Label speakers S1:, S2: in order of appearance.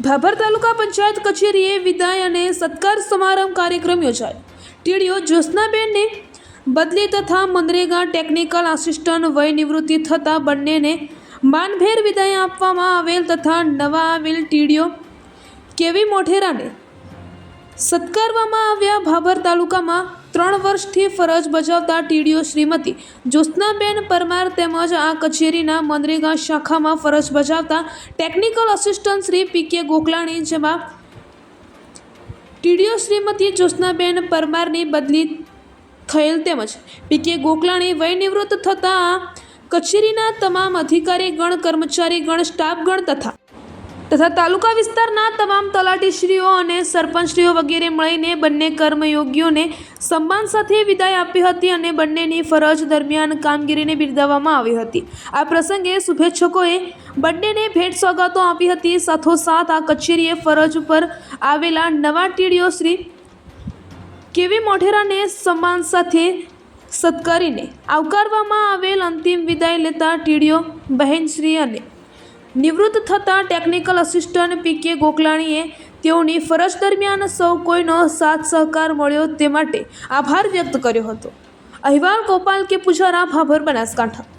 S1: ભાભર તાલુકા પંચાયત કચેરીએ વિદાય અને સત્કાર સમારંભ કાર્યક્રમ યોજાયો। ટીડીઓ જ્યોત્સનાબેનને બદલી તથા મનરેગા ટેકનિકલ આસિસ્ટન્ટ વય નિવૃત્તિ થતા બંનેને માનભેર વિદાય આપવામાં આવેલ તથા નવા આવેલ ટીડીઓ કેવી મોઢેરાને સત્કારવામાં આવ્યા। ભાભર તાલુકામાં 3 વર્ષથી ફરજ બજાવતા ટીડીઓ શ્રીમતી જ્યોત્સનાબેન પરમાર તેમજ આ કચેરીના મનરેગા શાખામાં ફરજ બજાવતા technical assistant Shri PK Gokalani, જેમાં ટીડીઓ શ્રીમતી જ્યોત્સનાબેન પરમારની બદલી થયેલ તેમજ પીકે ગોકલાણી વય નિવૃત્ત થતા આ કચેરીના તમામ અધિકારીગણ, કર્મચારીગણ, સ્ટાફગણ તથા તાલુકા વિસ્તારના તમામ તલાટીશ્રીઓ અને સરપંચશ્રીઓ વગેરે મળીને બંને કર્મયોગીઓને સન્માન સાથે વિદાય આપી હતી અને બંનેની ફરજ દરમિયાન કામગીરીને બિરદાવવામાં આવી હતી। આ પ્રસંગે શુભેચ્છકોએ બંનેને ભેટ સોગાતો આપી હતી। સાથોસાથ આ કચેરીએ ફરજ ઉપર આવેલા નવા ટીડીઓ શ્રી કેવી મોઢેરાને સન્માન સાથે સત્કારીને આવકારવામાં આવેલ। અંતિમ વિદાય લેતા ટીડીઓ બહેનશ્રી અને નિવૃત્ત થતા ટેકનિકલ આસિસ્ટન્ટ પીકે ગોકલાણીએ તેઓની ફરજ દરમિયાન સૌ કોઈનો સાથ સહકાર મળ્યો તે માટે આભાર વ્યક્ત કર્યો હતો। અહેવાલ ગોપાલ કે પૂજારા, ભાભર, બનાસકાંઠા।